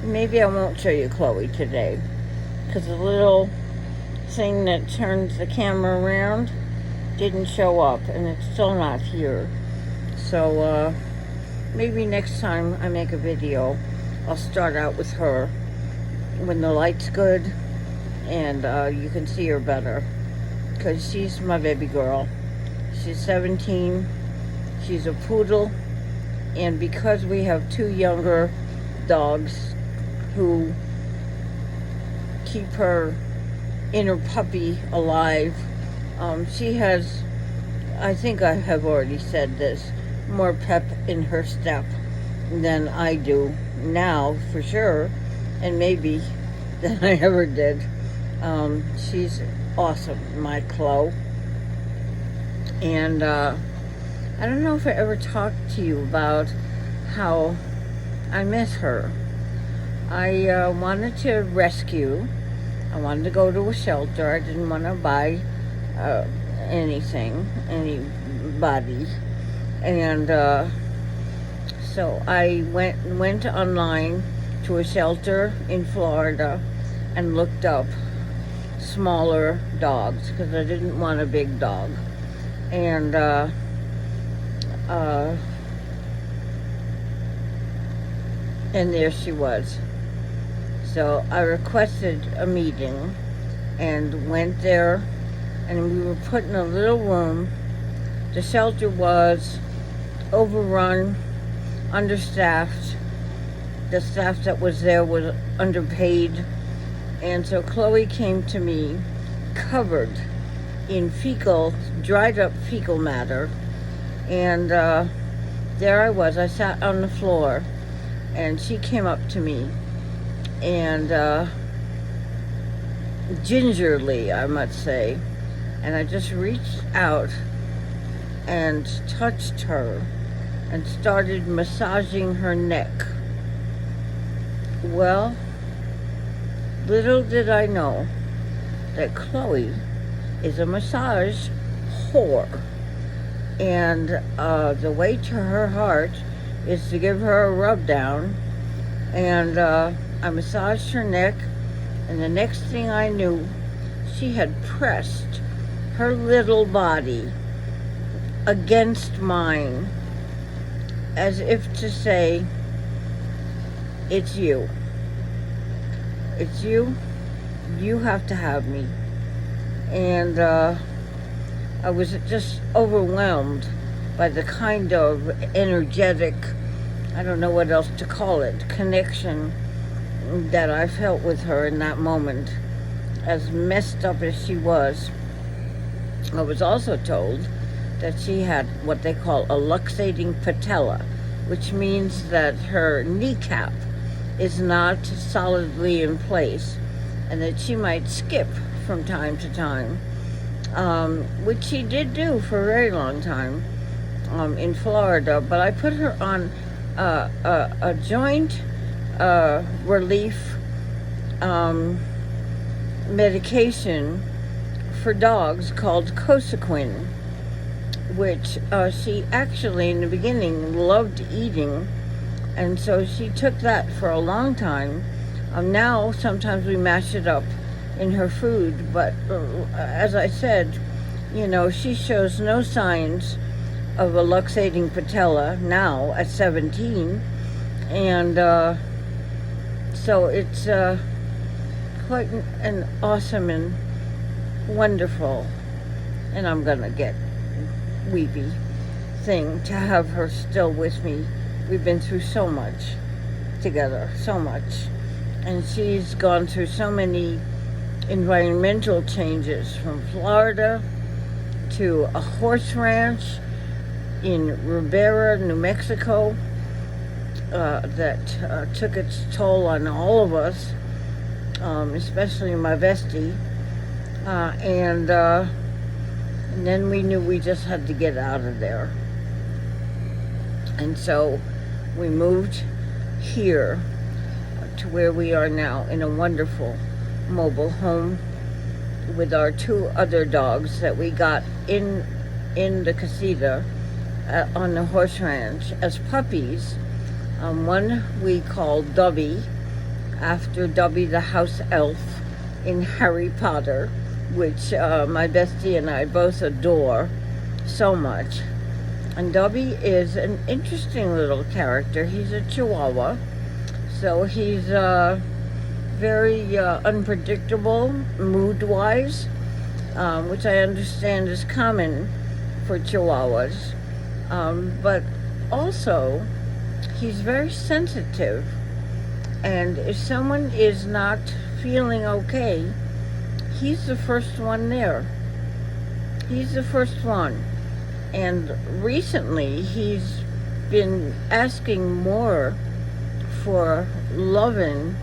maybe I won't show you Chloe today, because the little thing that turns the camera around didn't show up, and it's still not here. So maybe next time I make a video, I'll start out with her when the light's good and you can see her better, because she's my baby girl. She's 17. She's a poodle, and because we have two younger dogs who keep her inner puppy alive, she has, I think I have already said this, more pep in her step than I do now, for sure, and maybe than I ever did. She's awesome, my Chloe. And I don't know if I ever talked to you about how I miss her. I wanted to rescue. I wanted to go to a shelter. I didn't want to buy anybody. And so I went online to a shelter in Florida and looked up smaller dogs because I didn't want a big dog. And there she was. So I requested a meeting and went there, and we were put in a little room. The shelter was overrun, understaffed. The staff that was there was underpaid. And so Chloe came to me covered in dried up fecal matter. And there I was. I sat on the floor, and she came up to me. And gingerly, I must say. And I just reached out and touched her and started massaging her neck. Well, little did I know that Chloe is a massage whore. And the way to her heart is to give her a rub down. And I massaged her neck, and the next thing I knew, she had pressed her little body against mine, as if to say, it's you. It's you. You have to have me. And I was just overwhelmed by the kind of energetic, I don't know what else to call it, connection that I felt with her in that moment. As messed up as she was, I was also told that she had what they call a luxating patella, which means that her kneecap is not solidly in place, and that she might skip from time to time, which she did do for a very long time in Florida. But I put her on a joint relief medication for dogs called Cosequin, which she actually in the beginning loved eating, and so she took that for a long time. Now sometimes we mash it up in her food, but as I said, she shows no signs of a luxating patella now at 17, and so it's quite an awesome and wonderful, and I'm gonna get weepy thing to have her still with me. We've been through so much together, so much, and she's gone through so many environmental changes, from Florida to a horse ranch in Ribera, New Mexico, that took its toll on all of us, especially my bestie, and then we knew we just had to get out of there. And so we moved here to where we are now, in a wonderful mobile home with our two other dogs that we got in the casita on the horse ranch as puppies. One we called Dubby, after Dobby the house elf in Harry Potter, which my bestie and I both adore so much. And Dobby is an interesting little character. He's a Chihuahua, so he's very unpredictable mood-wise, which I understand is common for Chihuahuas. But also, he's very sensitive. And if someone is not feeling okay, he's the first one there. He's the first one. And recently, he's been asking more for loving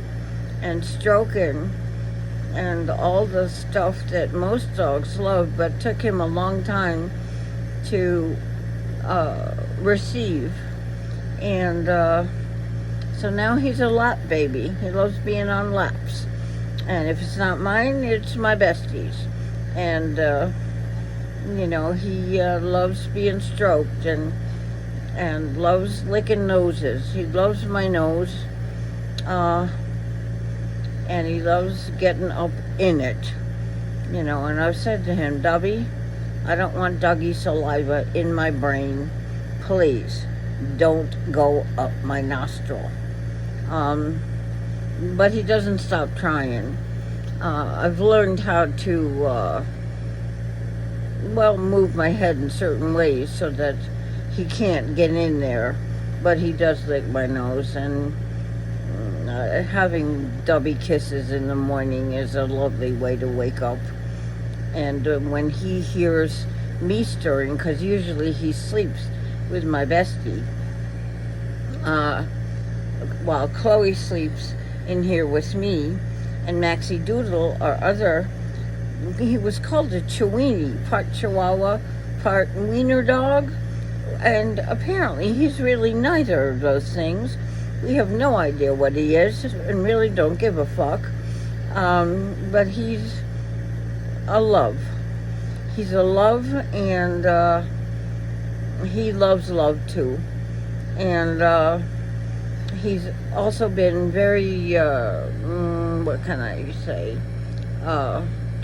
and stroking and all the stuff that most dogs love, but took him a long time to receive. And so now he's a lap baby. He loves being on laps. And if it's not mine, it's my bestie's. And, he loves being stroked and loves licking noses. He loves my nose. And he loves getting up in it. And I've said to him, Dobby, I don't want doggy saliva in my brain. Please, don't go up my nostril. But he doesn't stop trying. I've learned how to, move my head in certain ways so that he can't get in there. But he does lick my nose, and having Dobby kisses in the morning is a lovely way to wake up. And when he hears me stirring, because usually he sleeps with my bestie, while Chloe sleeps in here with me, and Maxie Doodle, our other, he was called a Chiweenie, part Chihuahua, part Wiener dog, and apparently he's really neither of those things. We have no idea what he is and really don't give a fuck, but he's a love. He's a love, and he loves love too. And he's also been very, what can I say,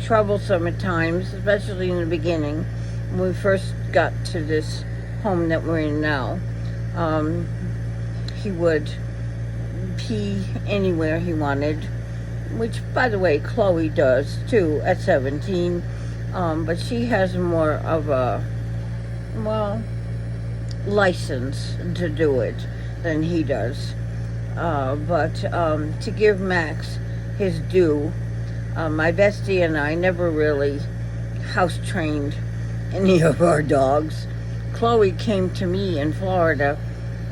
troublesome at times, especially in the beginning, when we first got to this home that we're in now. He would pee anywhere he wanted, which, by the way, Chloe does too at 17, but she has more of a, license to do it than he does. But to give Max his due, my bestie and I never really house trained any of our dogs. Chloe came to me in Florida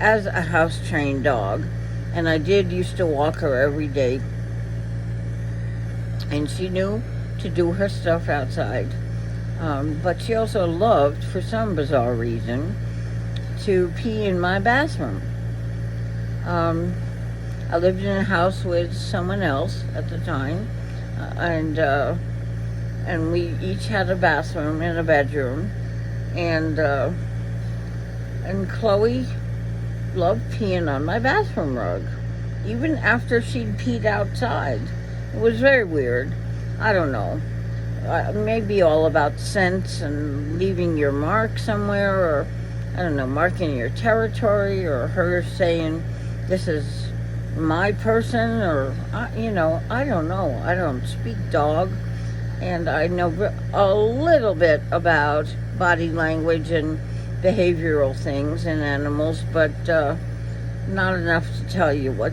as a house trained dog, and I used to walk her every day, and she knew to do her stuff outside. But she also loved, for some bizarre reason, to pee in my bathroom. I lived in a house with someone else at the time, and we each had a bathroom and a bedroom, and Chloe loved peeing on my bathroom rug, even after she'd peed outside. It was very weird. I don't know. Maybe all about scents and leaving your mark somewhere, or I don't know, marking your territory, or her saying, this is my person, or, I don't know. I don't speak dog, and I know a little bit about body language and behavioral things in animals, but not enough to tell you what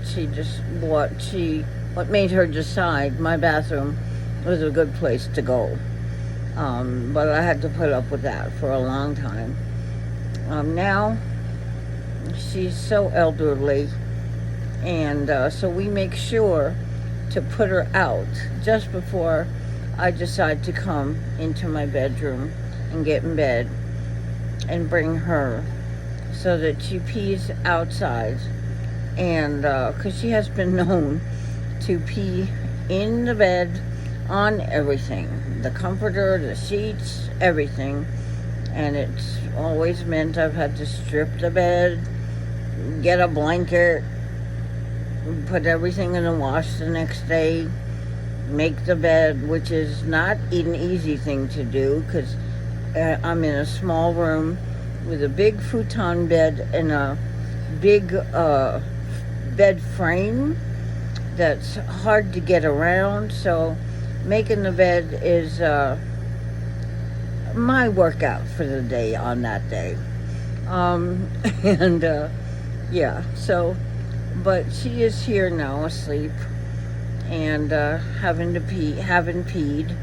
made her decide my bathroom was a good place to go. But I had to put up with that for a long time. Now, she's so elderly, and so we make sure to put her out just before I decide to come into my bedroom and get in bed and bring her, so that she pees outside. And because she has been known to pee in the bed, on everything, the comforter, the sheets, everything. And it's always meant I've had to strip the bed, get a blanket, put everything in the wash the next day, make the bed, which is not an easy thing to do because I'm in a small room with a big futon bed and a big bed frame that's hard to get around. So making the bed is my workout for the day on that day. And yeah, so, but she is here now asleep and having peed,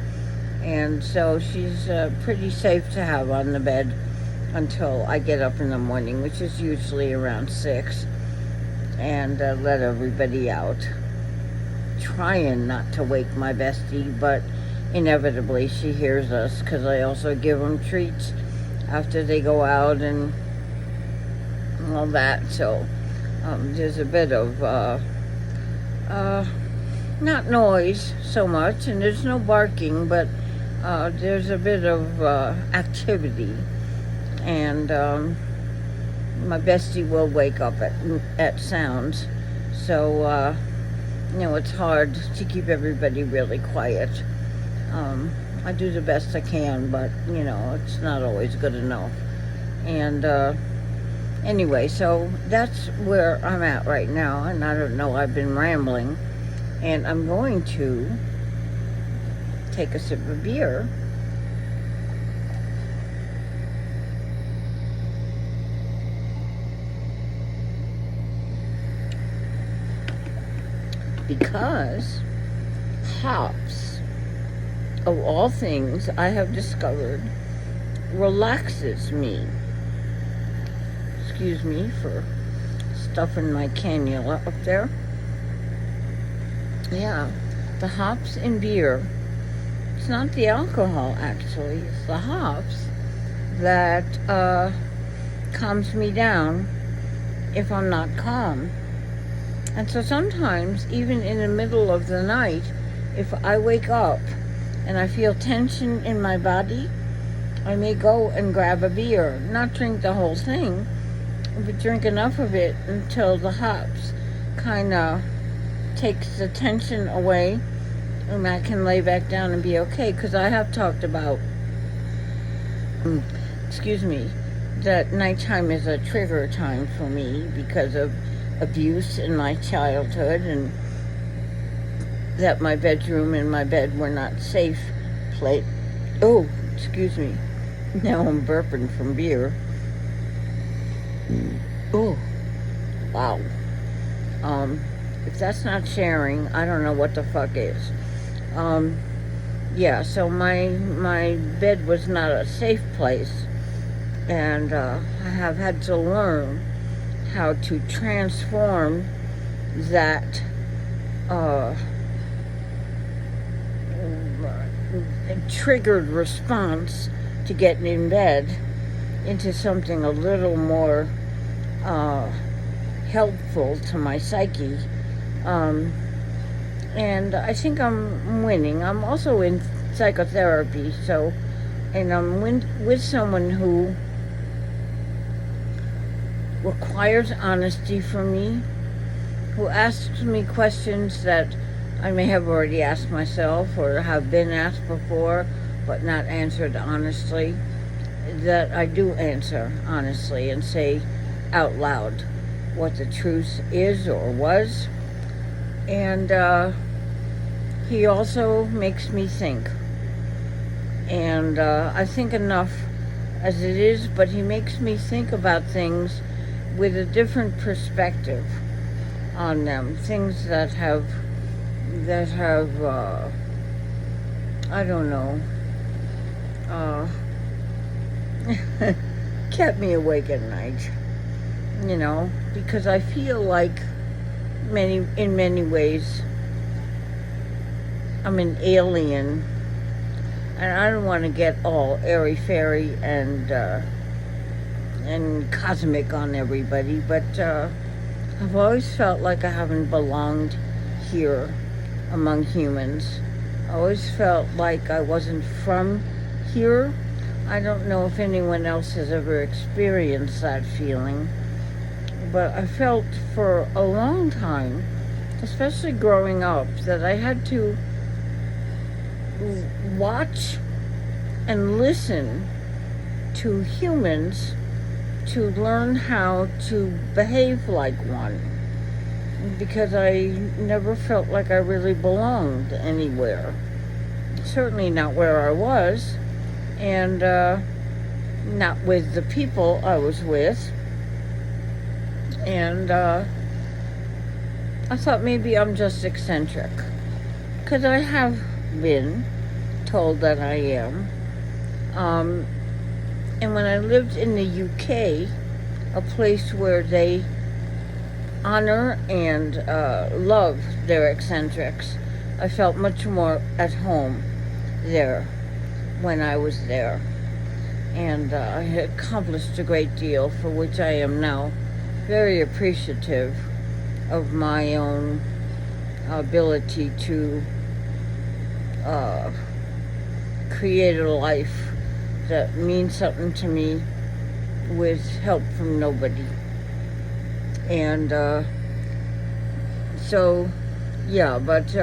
and so she's pretty safe to have on the bed until I get up in the morning, which is usually around 6, and let everybody out. Trying not to wake my bestie, but inevitably she hears us because I also give them treats after they go out and all that. So there's a bit of not noise so much, and there's no barking, but there's a bit of activity, and my bestie will wake up at sounds. So it's hard to keep everybody really quiet. I do the best I can, but it's not always good enough. And anyway, so that's where I'm at right now, and I don't know, I've been rambling, and I'm going to take a sip of beer. Because hops, of all things, I have discovered, relaxes me. Excuse me for stuffing my cannula up there. Yeah, the hops in beer. It's not the alcohol, actually. It's the hops that calms me down if I'm not calm. And so sometimes, even in the middle of the night, if I wake up and I feel tension in my body, I may go and grab a beer. Not drink the whole thing, but drink enough of it until the hops kind of takes the tension away, and I can lay back down and be okay. Because I have talked about, that nighttime is a trigger time for me because of abuse in my childhood, and that my bedroom and my bed were not safe place. Oh, excuse me. Now I'm burping from beer. Oh, wow. If that's not sharing, I don't know what the fuck is. Yeah, so my bed was not a safe place, and I have had to learn how to transform that triggered response to getting in bed into something a little more helpful to my psyche. And I think I'm winning. I'm also in psychotherapy, and I'm with someone who requires honesty from me, who asks me questions that I may have already asked myself or have been asked before but not answered honestly, that I do answer honestly and say out loud what the truth is or was. And he also makes me think, and I think enough as it is, but he makes me think about things with a different perspective on them, things that have I don't know, kept me awake at night, because I feel like in many ways I'm an alien, and I don't want to get all airy-fairy and cosmic on everybody, but I've always felt like I haven't belonged here among humans. I always felt like I wasn't from here. I don't know if anyone else has ever experienced that feeling, but I felt for a long time especially growing up, that I had to watch and listen to humans to learn how to behave like one, because I never felt like I really belonged anywhere. Certainly not where I was, and not with the people I was with. And I thought maybe I'm just eccentric, because I have been told that I am. And when I lived in the UK, a place where they honor and love their eccentrics, I felt much more at home there when I was there. And I had accomplished a great deal, for which I am now very appreciative of my own ability to create a life that means something to me with help from nobody. And so, yeah, but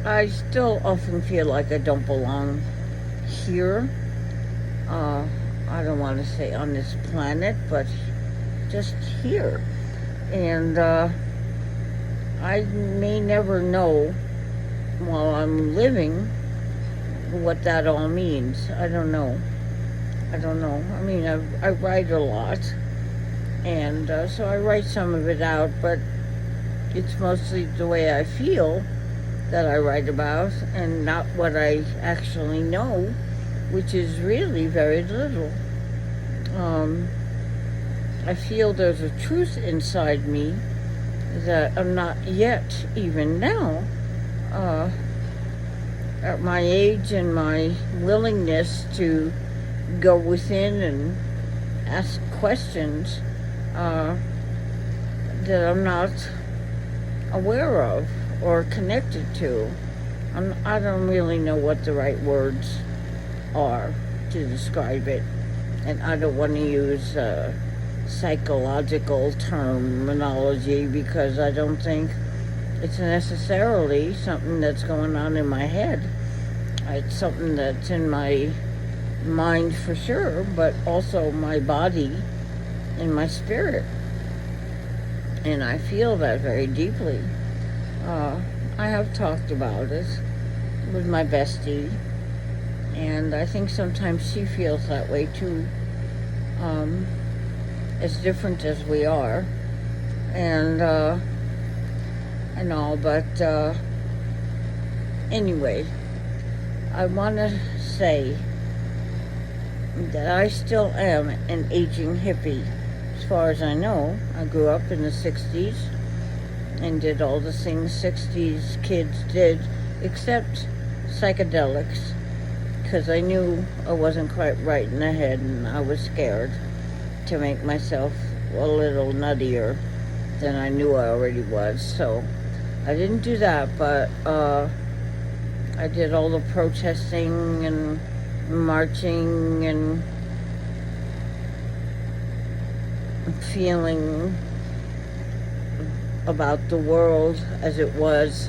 I still often feel like I don't belong here. I don't want to say on this planet, but just here. And I may never know while I'm living what that all means. I don't know. I mean, I write a lot, and so I write some of it out, but it's mostly the way I feel that I write about, and not what I actually know, which is really very little. I feel there's a truth inside me that I'm not yet, even now, at my age and my willingness to go within and ask questions, that I'm not aware of or connected to. I don't really know what the right words are to describe it, and I don't want to use psychological terminology, because I don't think it's necessarily something that's going on in my head. It's something that's in my mind for sure, but also my body and my spirit. And I feel that very deeply. I have talked about it with my bestie, and I think sometimes she feels that way too, as different as we are, and all, but anyway, I want to say that I still am an aging hippie. As far as I know, I grew up in the 60s and did all the things 60s kids did, except psychedelics, because I knew I wasn't quite right in the head, and I was scared to make myself a little nuttier than I knew I already was. So I didn't do that, but I did all the protesting and marching and feeling about the world as it was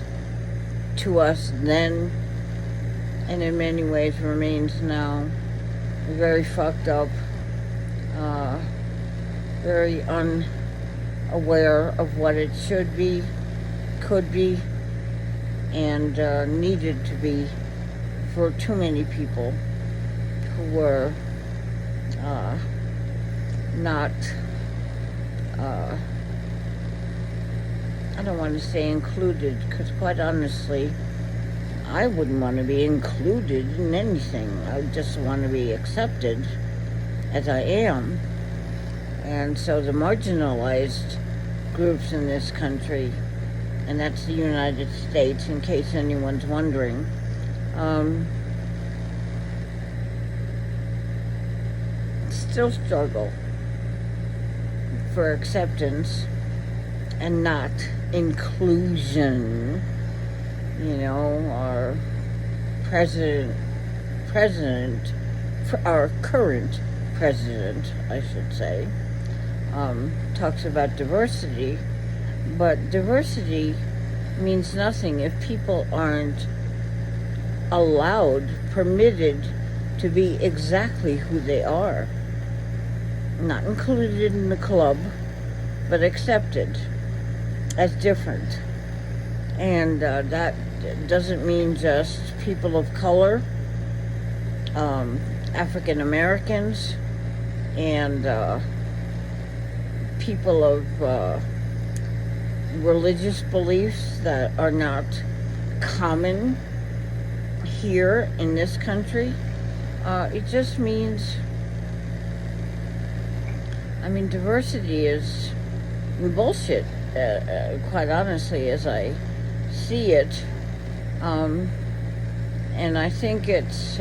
to us then, and in many ways remains now. Very fucked up, very unaware of what it should be, could be, and needed to be for too many people who were not, I don't want to say included, because quite honestly, I wouldn't want to be included in anything. I just want to be accepted as I am. And so the marginalized groups in this country, and that's the United States, in case anyone's wondering, still struggle for acceptance and not inclusion. You know, our president, our current president, I should say, talks about diversity, But diversity means nothing if people aren't allowed, permitted to be exactly who they are. Not included in the club, but accepted as different. And that doesn't mean just people of color, African Americans, and people of religious beliefs that are not common here in this country. It just means, diversity is bullshit, quite honestly, as I see it. And I think it's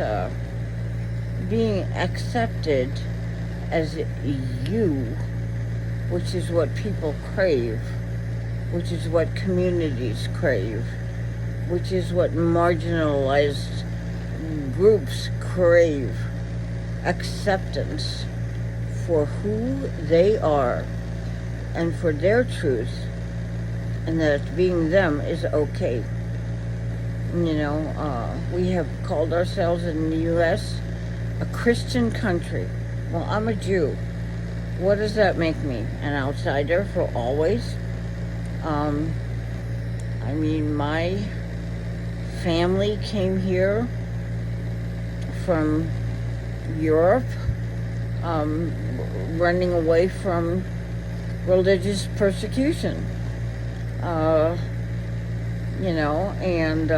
being accepted as you, which is what people crave, which is what communities crave, which is what marginalized groups crave. Acceptance for who they are and for their truth, and that being them is okay. We have called ourselves in the U.S. a Christian country. Well, I'm a Jew. What does that make me? An outsider for always? My family came here from Europe, running away from religious persecution. And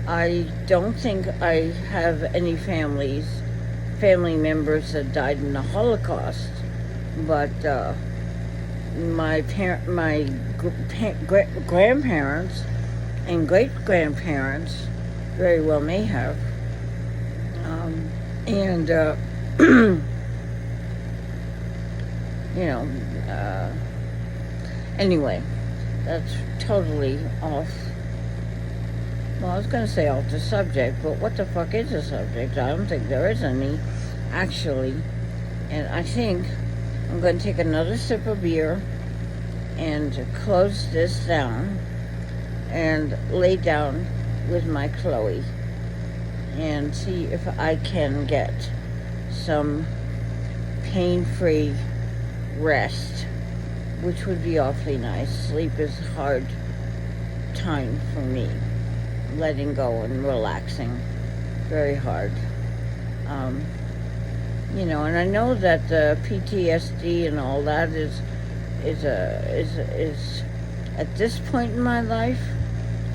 I don't think I have any family members that died in the Holocaust, but my grandparents and great-grandparents very well may have. Anyway, that's totally off. Well, I was going to say off the subject, but what the fuck is a subject? I don't think there is any, actually. And I think I'm going to take another sip of beer and close this down and lay down with my Chloe and see if I can get some pain-free rest, which would be awfully nice. Sleep is a hard time for me. Letting go and relaxing, very hard. And I know that the PTSD and all that is at this point in my life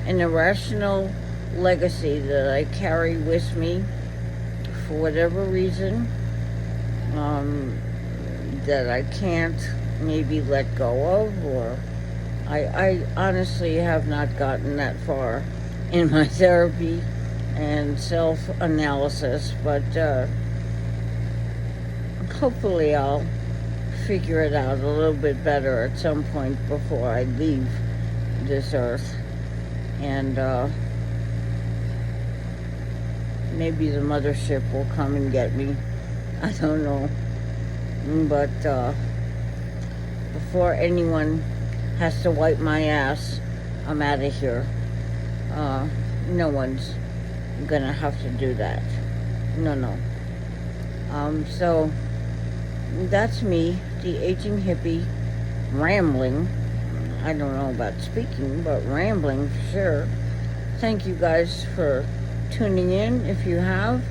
an irrational legacy that I carry with me for whatever reason, that I can't maybe let go of, or I honestly have not gotten that far in my therapy and self-analysis, but hopefully I'll figure it out a little bit better at some point before I leave this earth. And maybe the mothership will come and get me. I don't know. But before anyone has to wipe my ass, I'm out of here. No one's gonna have to do that. No. So that's me, the aging hippie, rambling. I don't know about speaking, but rambling for sure. Thank you guys for tuning in, if you have,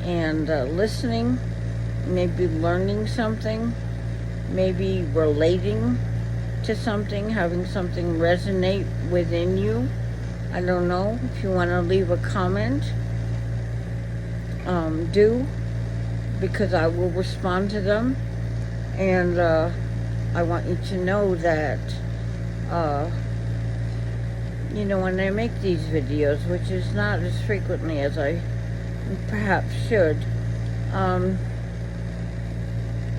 and listening, maybe learning something, maybe relating to something, having something resonate within you. I don't know. If you want to leave a comment, do, because I will respond to them. And I want you to know that, when I make these videos, which is not as frequently as I perhaps should,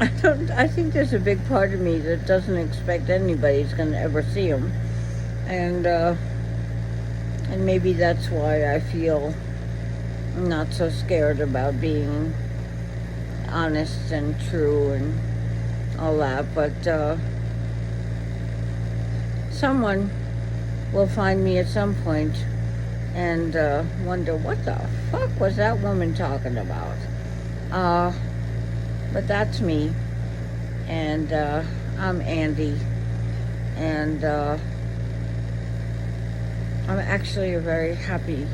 I think there's a big part of me that doesn't expect anybody's going to ever see them. And maybe that's why I feel not so scared about being honest and true and all that. But someone will find me at some point and wonder what the fuck was that woman talking about. But that's me, and I'm Andy, and I'm actually a very happy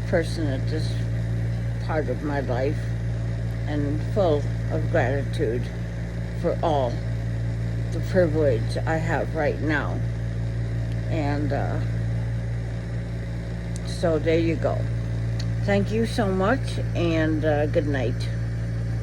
person at this part of my life, and full of gratitude for all the privilege I have right now. And so there you go. Thank you so much, and good night.